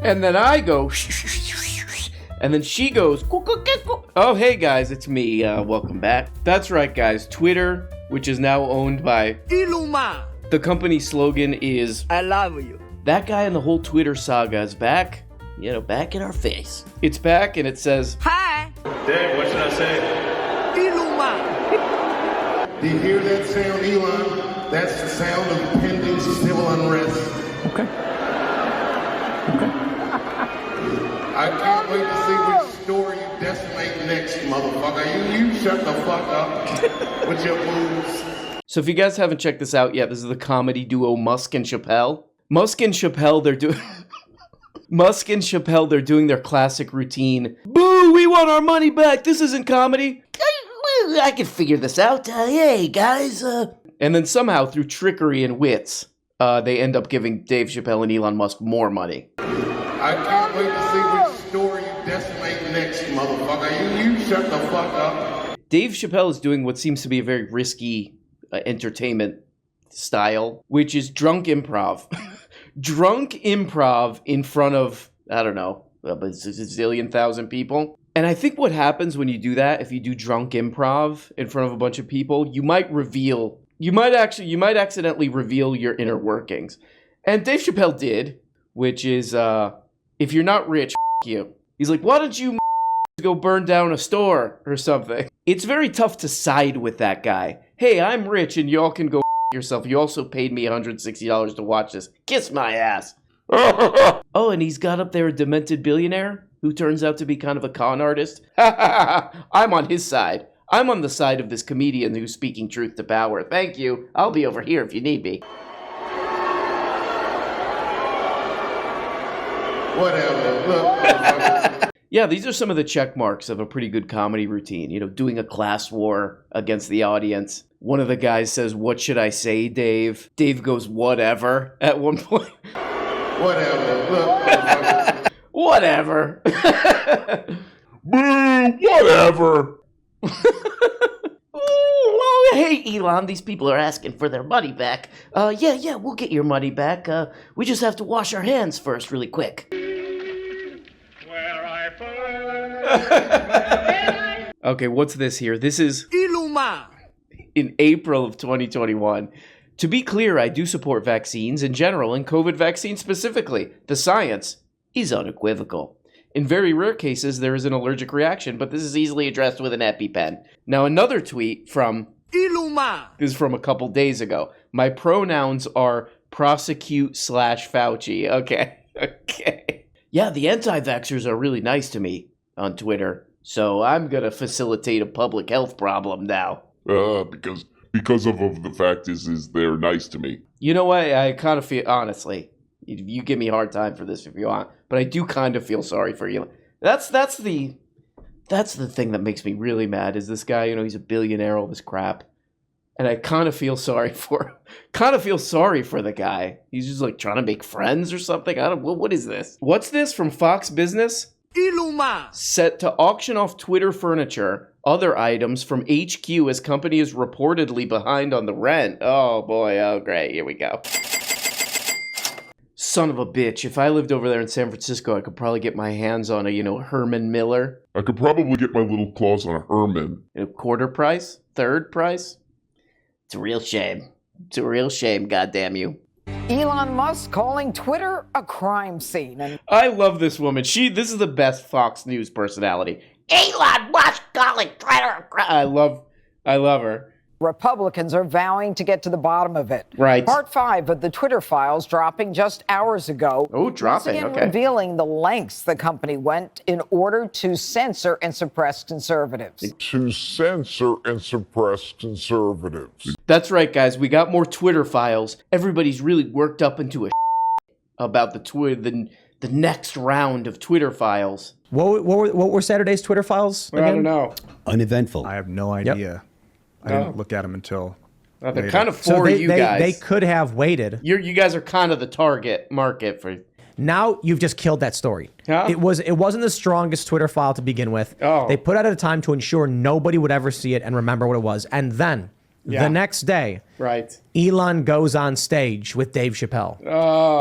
And then I go, and then she goes, oh, hey guys, it's me. Welcome back. That's right, guys. Twitter, which is now owned by Iluma. The company slogan is, I love you. That guy and the whole Twitter saga is back. You know, back in our face. It's back and it says, hi. Dave, what should I say? Iluma. Do you hear that sound, Elon? That's the sound of pending civil unrest. Okay. I can't wait to see which story you decimate next, motherfucker. You shut the fuck up with your moves. So if you guys haven't checked this out yet, this is the comedy duo Musk and Chappelle. Musk and Chappelle, they're doing their classic routine. Boo, we want our money back. This isn't comedy. I can figure this out. Hey, guys. And then somehow, through trickery and wits, they end up giving Dave Chappelle and Elon Musk more money. I can't wait to see which story you decimate next, motherfucker. You shut the fuck up. Dave Chappelle is doing what seems to be a very risky entertainment style, which is drunk improv. Drunk improv in front of, I don't know, a zillion thousand people. And I think what happens when you do that, if you do drunk improv in front of a bunch of people, you might accidentally reveal your inner workings. And Dave Chappelle did, which is, if you're not rich, you. He's like, why don't you go burn down a store or something? It's very tough to side with that guy. Hey, I'm rich and y'all can go yourself. You also paid me $160 to watch this. Kiss my ass. Oh, and he's got up there a demented billionaire who turns out to be kind of a con artist. I'm on his side. I'm on the side of this comedian who's speaking truth to power. Thank you. I'll be over here if you need me. Whatever. Look. Yeah, these are some of the check marks of a pretty good comedy routine. You know, doing a class war against the audience. One of the guys says, what should I say, Dave? Dave goes, whatever, at one point. Whatever. Look. Whatever. Whatever. Oh, hey, Elon, these people are asking for their money back. Yeah, we'll get your money back. We just have to wash our hands first really quick. Okay, what's this here? This is Iluma. In April of 2021. To be clear, I do support vaccines in general and COVID vaccines specifically. The science is unequivocal. In very rare cases, there is an allergic reaction, but this is easily addressed with an EpiPen. Now, another tweet from Iluma. This is from a couple days ago. My pronouns are prosecute/Fauci. Okay. Yeah, the anti-vaxxers are really nice to me on Twitter, so I'm gonna facilitate a public health problem now. Because of the fact is they're nice to me. You know what? I kind of feel, honestly, you give me a hard time for this if you want, but I do kind of feel sorry for you. That's the thing that makes me really mad is this guy, you know, he's a billionaire, all this crap. And I kind of feel sorry for the guy. He's just like trying to make friends or something. What is this? What's this from Fox Business? Iluma. Set to auction off Twitter furniture, other items from HQ as company is reportedly behind on the rent. Oh boy, oh great, here we go. Son of a bitch. If I lived over there in San Francisco, I could probably get my hands on a, Herman Miller. I could probably get my little claws on a Herman. Quarter price? Third price? It's a real shame. It's a real shame, goddamn you. Elon Musk calling Twitter a crime scene. I love this woman. This is the best Fox News personality. Elon Musk calling Twitter a crime. I love her. Republicans are vowing to get to the bottom of it. Right. Part 5 of the Twitter files dropping just hours ago. Oh, dropping, okay. Revealing the lengths the company went in order to censor and suppress conservatives. To censor and suppress conservatives. That's right, guys. We got more Twitter files. Everybody's really worked up into a about the next round of Twitter files. What were Saturday's Twitter files again? I don't know. Uneventful. I have no idea. Yep. I didn't look at them until they're kind of for you guys. They could have waited. You guys are kind of the target market for. Now you've just killed that story. Huh? It wasn't the strongest Twitter file to begin with. Oh. They put out at a time to ensure nobody would ever see it and remember what it was. And then The next day, Right. Elon goes on stage with Dave Chappelle.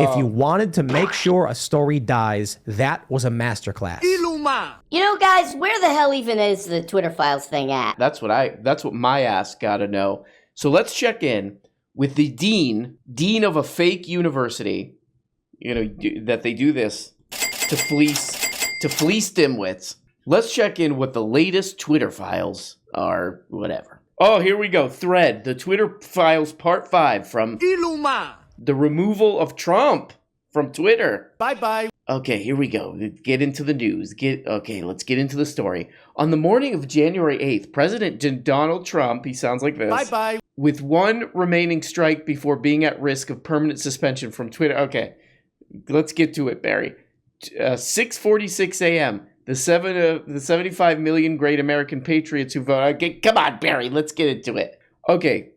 If you wanted to make sure a story dies, that was a masterclass. You know, guys, where the hell even is the Twitter files thing at? That's what my ass gotta know. So let's check in with the dean of a fake university, that they do this to fleece dimwits. Let's check in what the latest Twitter files are, whatever. Oh, here we go. Thread, the Twitter files part 5 from the removal of Trump from Twitter. Bye-bye. Okay, here we go. Get into the news. Let's get into the story. On the morning of January 8th, President Donald Trump, he sounds like this. Bye-bye. With one remaining strike before being at risk of permanent suspension from Twitter. Okay, let's get to it, Barry. 6:46 a.m., the 75 million great American patriots who vote. Okay, come on, Barry, let's get into it. Okay,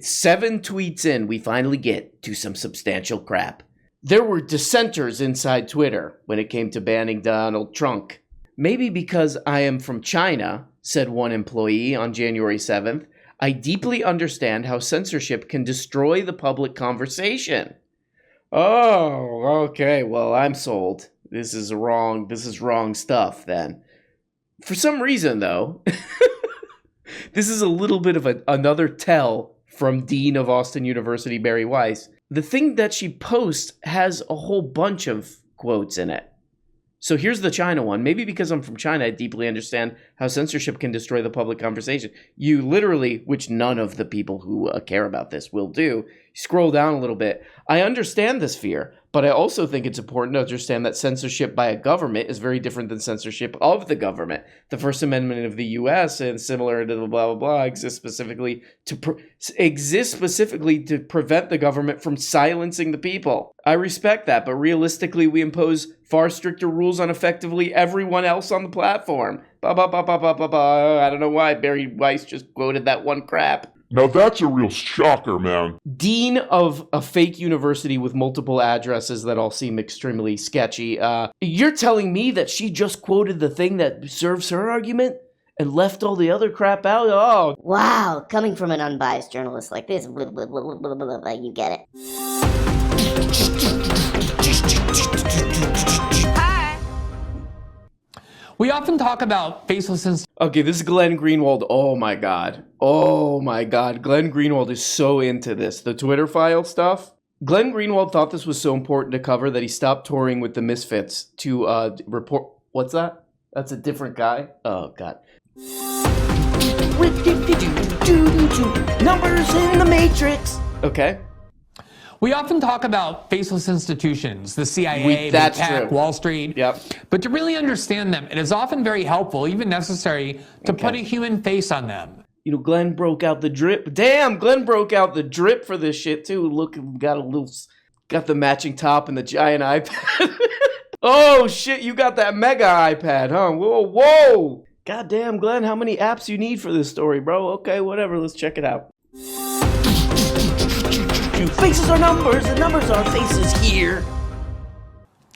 7 tweets in, we finally get to some substantial crap. There were dissenters inside Twitter when it came to banning Donald Trump. Maybe because I am from China, said one employee on January 7th, I deeply understand how censorship can destroy the public conversation. Oh, okay, well, I'm sold. This is wrong stuff then. For some reason, though, this is a little bit of another tell from Dean of Austin University, Barry Weiss. The thing that she posts has a whole bunch of quotes in it. So here's the China one. Maybe because I'm from China, I deeply understand how censorship can destroy the public conversation. You literally, which none of the people who care about this will do, scroll down a little bit. I understand this fear, but I also think it's important to understand that censorship by a government is very different than censorship of the government. The First Amendment of the U.S. and similar to the blah, blah, blah exists specifically to prevent the government from silencing the people. I respect that, but realistically, we impose far stricter rules on effectively everyone else on the platform. I don't know why Barry Weiss just quoted that one crap. Now that's a real shocker, man. Dean of a fake university with multiple addresses that all seem extremely sketchy. You're telling me that she just quoted the thing that serves her argument and left all the other crap out? Oh. Wow, coming from an unbiased journalist like this, blah, blah, blah, blah, blah, blah, blah, you get it. We often talk about faceless. Okay, this is Glenn Greenwald. Oh my god. Glenn Greenwald is so into this. The Twitter file stuff. Glenn Greenwald thought this was so important to cover that he stopped touring with the Misfits to report. What's that? That's a different guy? Oh god. Numbers in the Matrix. Okay. We often talk about faceless institutions, the CIA, that's Big Tech, true. Wall Street. Yep. But to really understand them, it is often very helpful, even necessary, to put a human face on them. Glenn broke out the drip. Damn, Glenn broke out the drip for this shit too. Look, got the matching top and the giant iPad. Oh shit, you got that mega iPad, huh? Whoa. God damn, Glenn, how many apps you need for this story, bro? Okay, whatever, let's check it out. Faces are numbers, and numbers are faces here.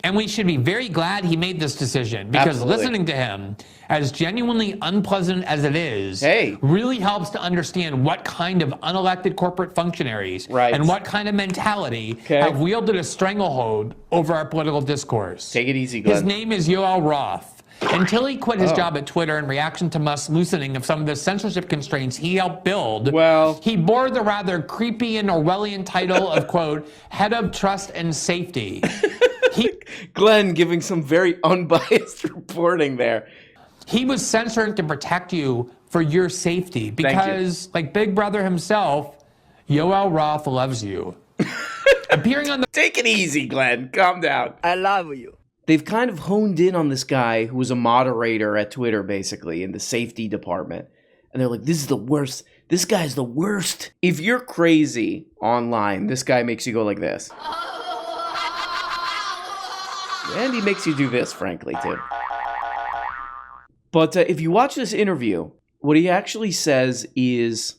And we should be very glad he made this decision, because Absolutely. listening to him, as genuinely unpleasant as it is, Hey. really helps to understand what kind of unelected corporate functionaries Right. and what kind of mentality have wielded a stranglehold over our political discourse. Take it easy, Glenn. His name is Yoel Roth. Until he quit his job at Twitter in reaction to Musk's loosening of some of the censorship constraints he helped build, he bore the rather creepy and Orwellian title of, quote, head of trust and safety. Glenn giving some very unbiased reporting there. He was censoring to protect you for your safety because, like Big Brother himself, Yoel Roth loves you. Appearing on the... Take it easy, Glenn. Calm down. I love you. They've kind of honed in on this guy who was a moderator at Twitter, basically, in the safety department. And they're like, this is the worst. This guy's the worst. If you're crazy online, this guy makes you go like this. And he makes you do this, frankly, too. But if you watch this interview, what he actually says is,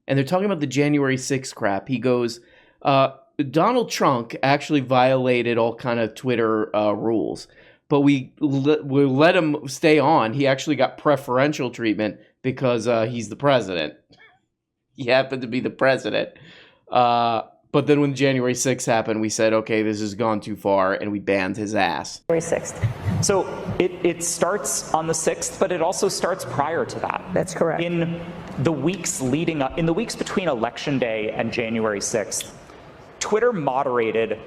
and they're talking about the January 6th crap, he goes, Donald Trump actually violated all kind of Twitter rules, but we let him stay on. He actually got preferential treatment because he's the president. he happened to be the president. But then when January 6th happened, we said, okay, this has gone too far, and we banned his ass. January 6th. So it starts on the 6th, but it also starts prior to that. That's correct. In the weeks leading up, in the weeks between Election Day and January 6th, Twitter moderated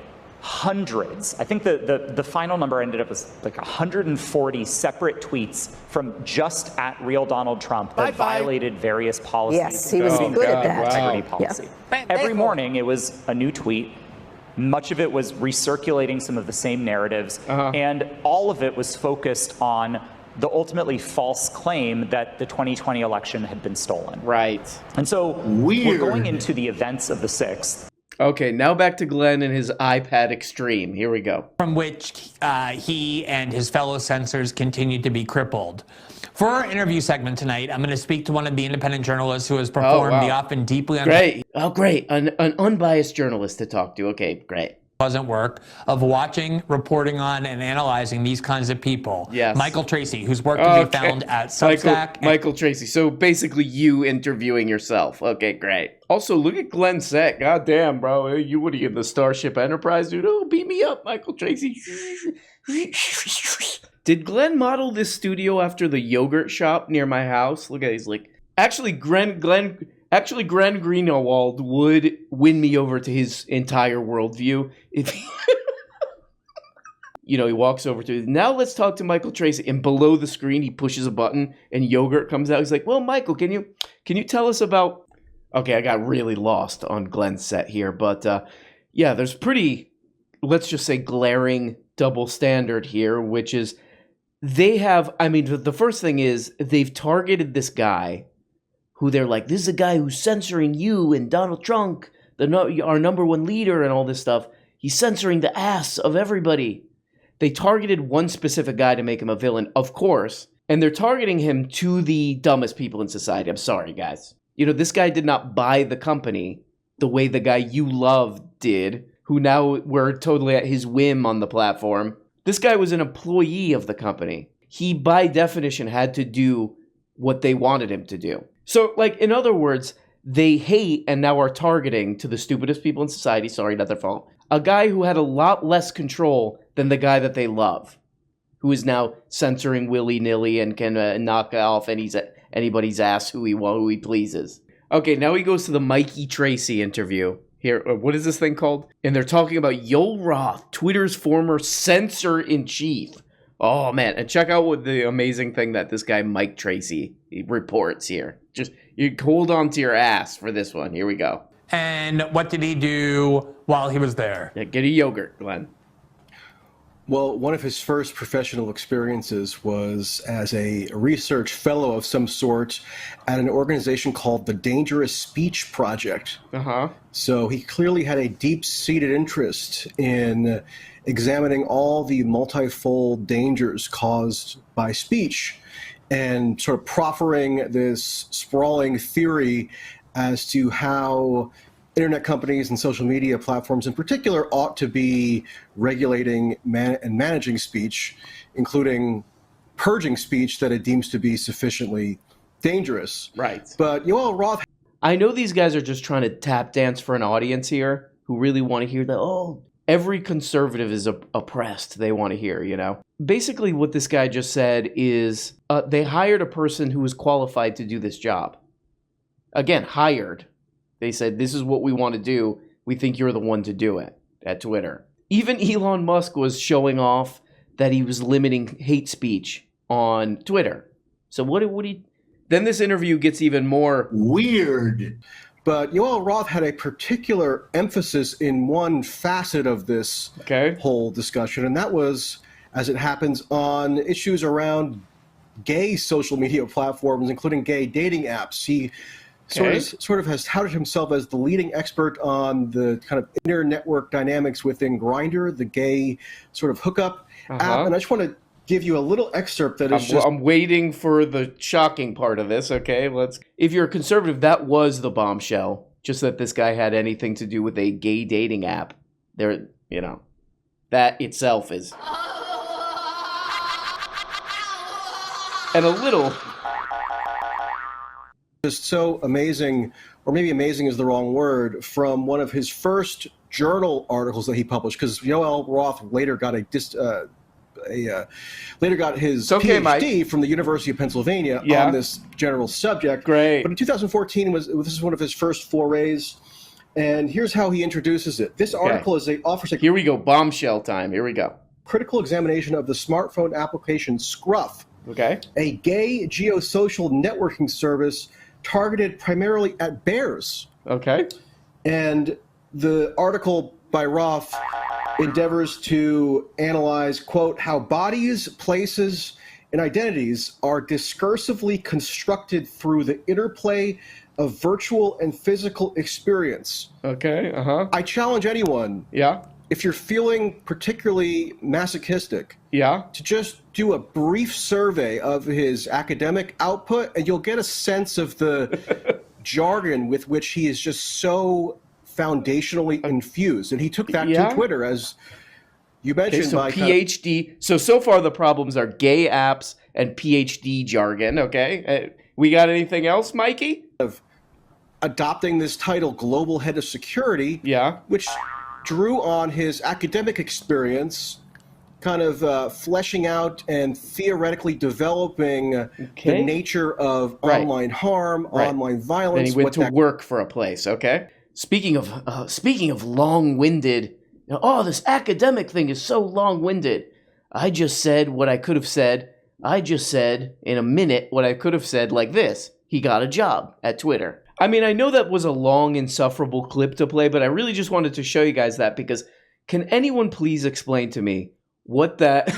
hundreds. I think the final number ended up as like 140 separate tweets from just at real Donald Trump that violated various policies. Yes, he was good at that. Integrity policy. Yeah. Every morning it was a new tweet. Much of it was recirculating some of the same narratives, and all of it was focused on the ultimately false claim that the 2020 election had been stolen. Right. And so we're going into the events of the 6th. Okay, now back to Glenn and his iPad Extreme. Here we go. From which he and his fellow censors continue to be crippled. For our interview segment tonight, I'm going to speak to one of the independent journalists who has performed the often deeply great. An unbiased journalist to talk to. Okay, great. Pleasant work of watching, reporting on, and analyzing these kinds of people. Yes. Michael Tracy, whose work can be found at Substack. Michael Tracy. So basically you interviewing yourself. Okay, great. Also, look at Glenn's set. God damn, bro. You would have the Starship Enterprise, dude. Oh, beat me up, Michael Tracy. Did Glenn model this studio after the yogurt shop near my house? Look at he's like, actually, Glenn Greenwald would win me over to his entire worldview if he, he walks over to, now let's talk to Michael Tracy, and below the screen he pushes a button and yogurt comes out. He's like, well, Michael, can you tell us about, okay, I got really lost on Glenn's set here, but there's pretty, let's just say, glaring double standard here, which is the first thing is they've targeted this guy who they're like, this is a guy who's censoring you and Donald Trump, our number one leader and all this stuff. He's censoring the ass of everybody. They targeted one specific guy to make him a villain, of course, and they're targeting him to the dumbest people in society. I'm sorry, guys. This guy did not buy the company the way the guy you love did, who now we're totally at his whim on the platform. This guy was an employee of the company. He, by definition, had to do what they wanted him to do. So, in other words, they hate and now are targeting to the stupidest people in society, sorry, not their fault, a guy who had a lot less control than the guy that they love, who is now censoring willy-nilly and can knock off anybody's ass who he pleases. Okay, now he goes to the Mikey Tracy interview. Here, what is this thing called? And they're talking about Yoel Roth, Twitter's former censor-in-chief. Oh, man, and check out what the amazing thing that this guy Mike Tracy reports here. Just, you hold on to your ass for this one. Here we go. And what did he do while he was there? Yeah, get a yogurt, Glenn. Well, one of his first professional experiences was as a research fellow of some sort at an organization called the Dangerous Speech Project. So he clearly had a deep-seated interest in examining all the multifold dangers caused by speech and sort of proffering this sprawling theory as to how internet companies and social media platforms in particular ought to be regulating and managing speech, including purging speech that it deems to be sufficiently dangerous. Right. But Yoel Roth... I know these guys are just trying to tap dance for an audience here who really want to hear that, every conservative is oppressed, they want to hear, Basically what this guy just said is they hired a person who was qualified to do this job. Again, hired. They said, this is what we want to do. We think you're the one to do it at Twitter. Even Elon Musk was showing off that he was limiting hate speech on Twitter. So what he... Then this interview gets even more weird. But Yoel Roth had a particular emphasis in one facet of this whole discussion, and that was, as it happens, on issues around gay social media platforms, including gay dating apps. He sort of has touted himself as the leading expert on the kind of inner network dynamics within Grindr, the gay sort of hookup app. And I just want to give you a little excerpt that is I'm waiting for the shocking part of this, okay? If you're a conservative, that was the bombshell. Just that this guy had anything to do with a gay dating app. That itself is... And a little... just so amazing, or maybe amazing is the wrong word, from one of his first journal articles that he published, because Yoel Roth later got his PhD from the University of Pennsylvania on this general subject. Great. But in 2014, this is one of his first forays, and here's how he introduces it. This article offers a here we go, bombshell time. Here we go. Critical examination of the smartphone application Scruff, a gay geosocial networking service targeted primarily at bears. And the article by Roth endeavors to analyze, quote, how bodies, places, and identities are discursively constructed through the interplay of virtual and physical experience. I challenge anyone, if you're feeling particularly masochistic, to just do a brief survey of his academic output, and you'll get a sense of the jargon with which he is just so foundationally infused. And he took that to Twitter, as you mentioned. So PhD. So far the problems are gay apps and PhD jargon. We got anything else, Mikey? Of adopting this title, Global Head of Security, which drew on his academic experience, kind of fleshing out and theoretically developing the nature of online harm, online violence. And he went to work for a place. Speaking of long-winded, this academic thing is so long-winded. I just said what I could have said. I just said in a minute what I could have said like this. He got a job at Twitter. I mean, I know that was a long, insufferable clip to play, but I really just wanted to show you guys that, because can anyone please explain to me what that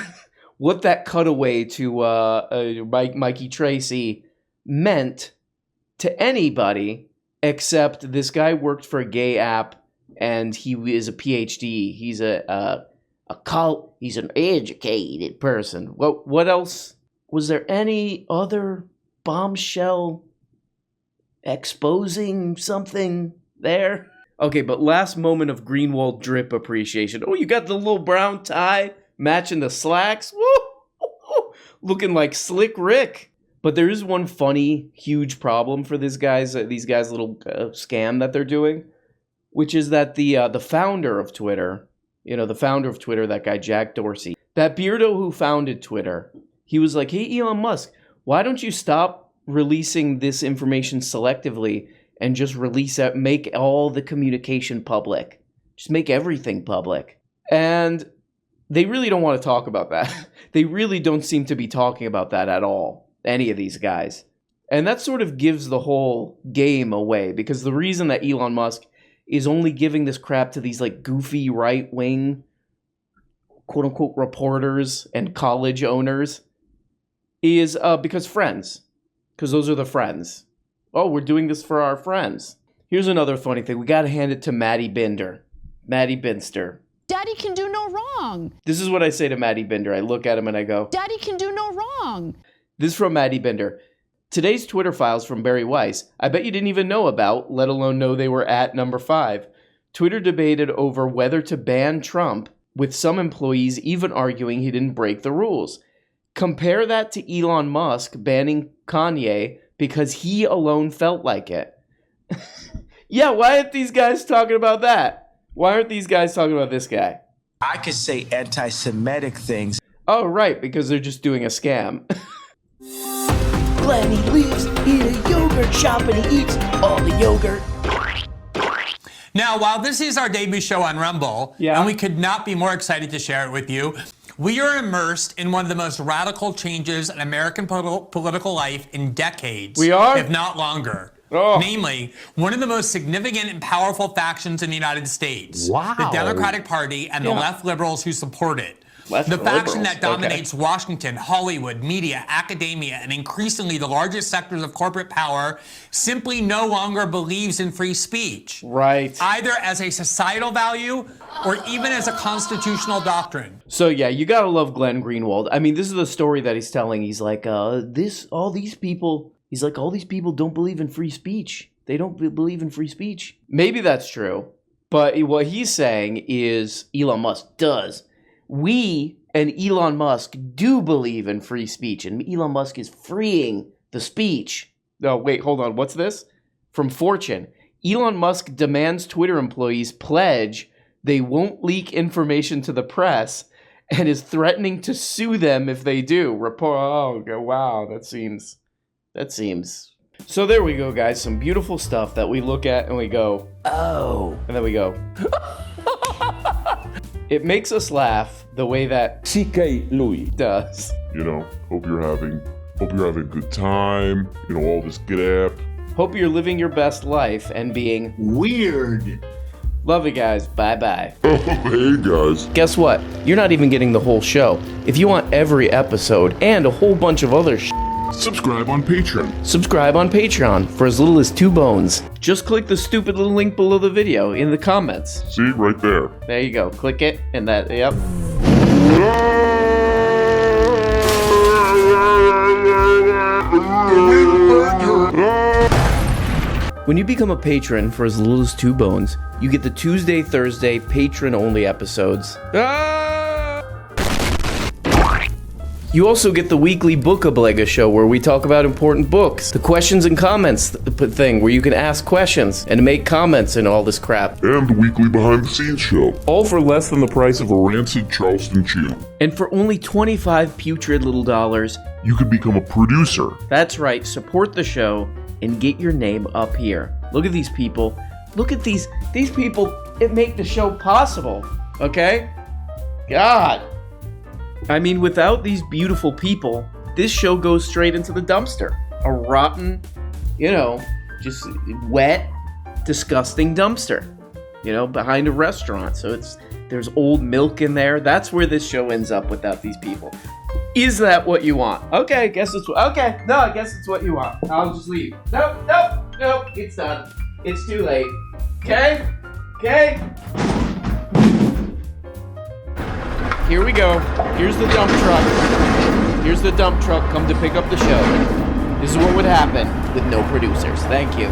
cutaway to Mikey Tracy meant to anybody except this guy worked for a gay app and he is a PhD. He's he's an educated person. What else? Was there any other bombshell exposing something there? Okay, but last moment of Greenwald drip appreciation. Oh, you got the little brown tie matching the slacks. Woo! Looking like Slick Rick. But there is one funny, huge problem for these guys' little scam that they're doing, which is that the founder of Twitter, that guy Jack Dorsey, that beardo who founded Twitter, he was like, hey, Elon Musk, why don't you stop releasing this information selectively and just make all the communication public. Just make everything public. And they really don't want to talk about that. They really don't seem to be talking about that at all, any of these guys. And that sort of gives the whole game away, because the reason that Elon Musk is only giving this crap to these like goofy right-wing quote-unquote reporters and college owners is because friends. Because those are the friends. Oh, we're doing this for our friends. Here's another funny thing. We got to hand it to Maddie Binder. Maddie Binster. Daddy can do no wrong. This is what I say to Maddie Binder. I look at him and I go, Daddy can do no wrong. This is from Maddie Binder. Today's Twitter files from Barry Weiss, I bet you didn't even know about, let alone know they were at number 5. Twitter debated over whether to ban Trump, with some employees even arguing he didn't break the rules. Compare that to Elon Musk banning Kanye because he alone felt like it. Yeah, why aren't these guys talking about that? Why aren't these guys talking about this guy? I could say anti-Semitic things. Oh, right, because they're just doing a scam. Glenn, he lives in a yogurt shop and he eats all the yogurt. Now, while this is our debut show on Rumble, and we could not be more excited to share it with you, we are immersed in one of the most radical changes in American political life in decades. We are? If not longer. Oh. Namely, one of the most significant and powerful factions in the United States. Wow. The Democratic Party and the left liberals who support it. The faction that dominates Washington, Hollywood, media, academia, and increasingly the largest sectors of corporate power simply no longer believes in free speech. Right. Either as a societal value or even as a constitutional doctrine. So yeah, you gotta love Glenn Greenwald. I mean, this is the story that he's telling. He's like, all these people don't believe in free speech. They don't believe in free speech. Maybe that's true. But what he's saying is Elon Musk does. We and Elon Musk do believe in free speech, and Elon Musk is freeing the speech. No, wait, hold on. What's this? From Fortune. Elon Musk demands Twitter employees pledge they won't leak information to the press and is threatening to sue them if they do. Oh, wow, that seems... So there we go, guys. Some beautiful stuff that we look at and we go, oh. And then we go... It makes us laugh the way that CK Louis does. You know, hope you're having a good time. You know, all this good app. Hope you're living your best life and being weird. Love you guys. Bye-bye. Hey, guys. Guess what? You're not even getting the whole show. If you want every episode and a whole bunch of other subscribe on Patreon. Subscribe on Patreon for as little as 2 bones. Just click the stupid little link below the video in the comments. See, right there. There you go. Click it and that, yep. When you become a patron for as little as 2 bones, you get the Tuesday, Thursday, patron-only episodes. You also get the weekly Book-a-Blega show where we talk about important books. The questions and comments thing where you can ask questions and make comments and all this crap. And the weekly behind-the-scenes show. All for less than the price of a rancid Charleston chew. And for only 25 putrid little dollars, you could become a producer. That's right, support the show and get your name up here. Look at these people. Look at these people that make the show possible, okay? God. I mean, without these beautiful people, this show goes straight into the dumpster. A rotten, you know, just wet, disgusting dumpster, you know, behind a restaurant. So there's old milk in there. That's where this show ends up without these people. Is that what you want? Okay, I guess it's what you want. I'll just leave. Nope, it's done. It's too late. Okay? Here we go. Here's the dump truck. Here's the dump truck come to pick up the show. This is what would happen with no producers. Thank you.